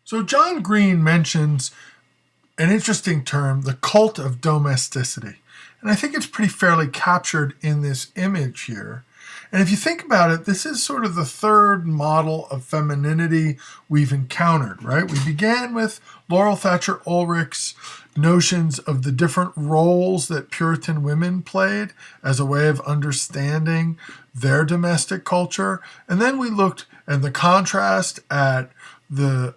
So John Green mentions an interesting term, the cult of domesticity. And I think it's pretty fairly captured in this image here. And if you think about it, this is sort of the third model of femininity we've encountered, right? We began with Laurel Thatcher Ulrich's notions of the different roles that Puritan women played as a way of understanding their domestic culture. And then we looked at the contrast at the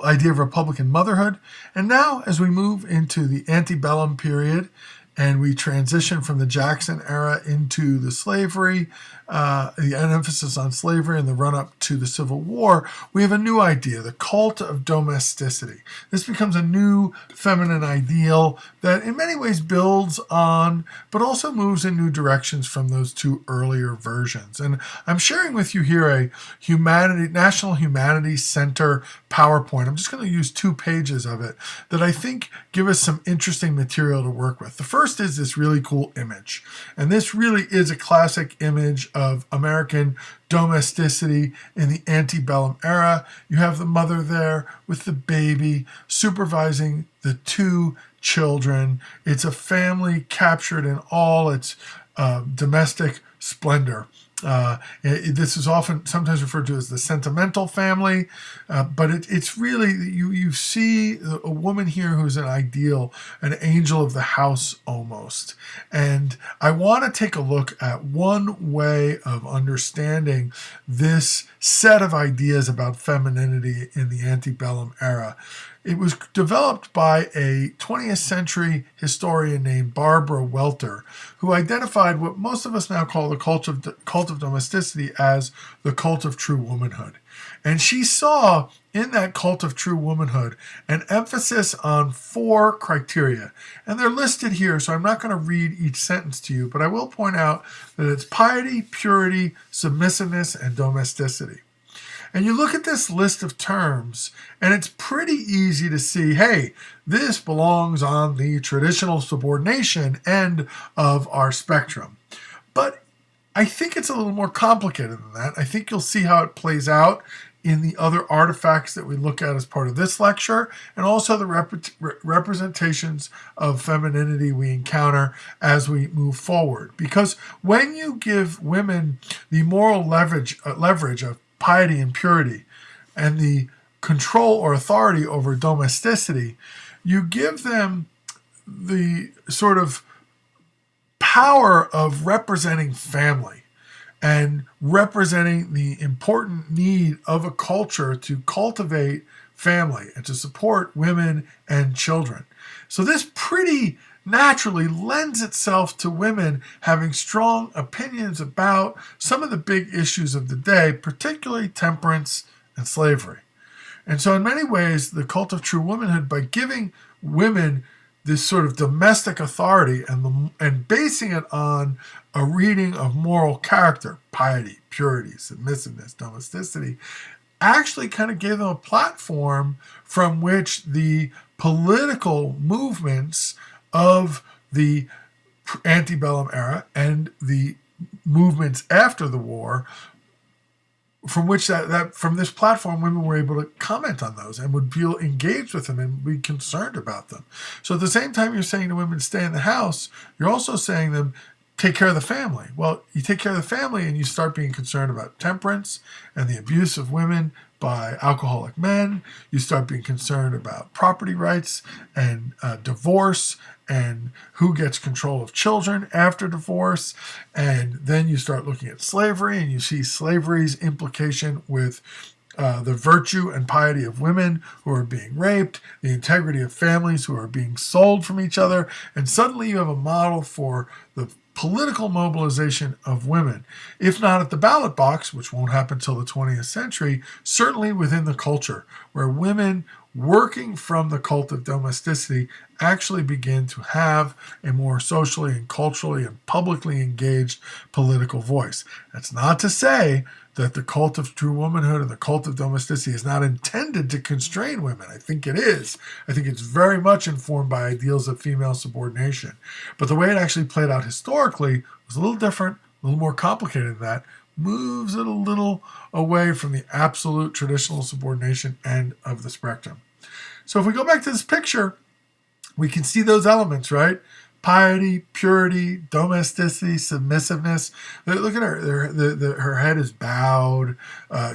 idea of Republican motherhood. And now, as we move into the antebellum period and we transition from the Jackson era into the slavery, the emphasis on slavery and the run-up to the Civil War, we have a new idea, the cult of domesticity. This becomes a new feminine ideal that in many ways builds on, but also moves in new directions from those two earlier versions. And I'm sharing with you here a National Humanities Center PowerPoint. I'm just going to use 2 pages of it that I think give us some interesting material to work with. The first is this really cool image. And this really is a classic image of American domesticity in the antebellum era. You have the mother there with the baby supervising the 2 children. It's a family captured in all its domestic splendor. This is sometimes referred to as the sentimental family, but it's really, you see a woman here who's an ideal, an angel of the house almost. And I want to take a look at one way of understanding this set of ideas about femininity in the antebellum era. It was developed by a 20th century historian named Barbara Welter, who identified what most of us now call the cult of domesticity as the cult of true womanhood. And she saw in that cult of true womanhood an emphasis on 4 criteria. And they're listed here, so I'm not going to read each sentence to you, but I will point out that it's piety, purity, submissiveness, and domesticity. And you look at this list of terms, and it's pretty easy to see, hey, this belongs on the traditional subordination end of our spectrum. But I think it's a little more complicated than that. I think you'll see how it plays out in the other artifacts that we look at as part of this lecture, and also the representations of femininity we encounter as we move forward. Because when you give women the moral leverage of piety and purity, and the control or authority over domesticity, you give them the sort of power of representing family and representing the important need of a culture to cultivate family and to support women and children. So this pretty naturally lends itself to women having strong opinions about some of the big issues of the day, particularly temperance and slavery. And so in many ways, the cult of true womanhood, by giving women this sort of domestic authority and basing it on a reading of moral character, piety, purity, submissiveness, domesticity, actually kind of gave them a platform from which the political movements of the antebellum era and the movements after the war, from which from this platform, women were able to comment on those and would feel engaged with them and be concerned about them. So at the same time you're saying to women, stay in the house, you're also saying to them, take care of the family. Well, you take care of the family and you start being concerned about temperance and the abuse of women by alcoholic men. You start being concerned about property rights and divorce and who gets control of children after divorce. And then you start looking at slavery, and you see slavery's implication with the virtue and piety of women who are being raped, the integrity of families who are being sold from each other. And suddenly you have a model for the political mobilization of women, if not at the ballot box, which won't happen until the 20th century, certainly within the culture, where women working from the cult of domesticity actually begin to have a more socially and culturally and publicly engaged political voice. That's not to say that the cult of true womanhood and the cult of domesticity is not intended to constrain women. I think it is. I think it's very much informed by ideals of female subordination. But the way it actually played out historically was a little different, a little more complicated than that. moves it a little away from the absolute traditional subordination end of the spectrum. So if we go back to this picture, we can see those elements, right? Piety, purity, domesticity, submissiveness. Look at her. Her head is bowed.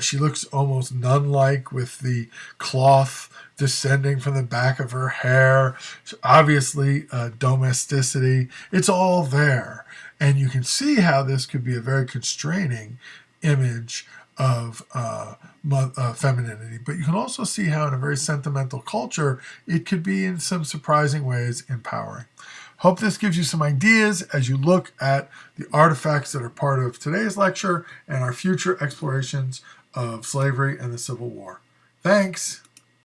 She looks almost nun-like with the cloth descending from the back of her hair. So obviously, domesticity. It's all there. And you can see how this could be a very constraining image of femininity. But you can also see how in a very sentimental culture, it could be in some surprising ways empowering. Hope this gives you some ideas as you look at the artifacts that are part of today's lecture and our future explorations of slavery and the Civil War. Thanks.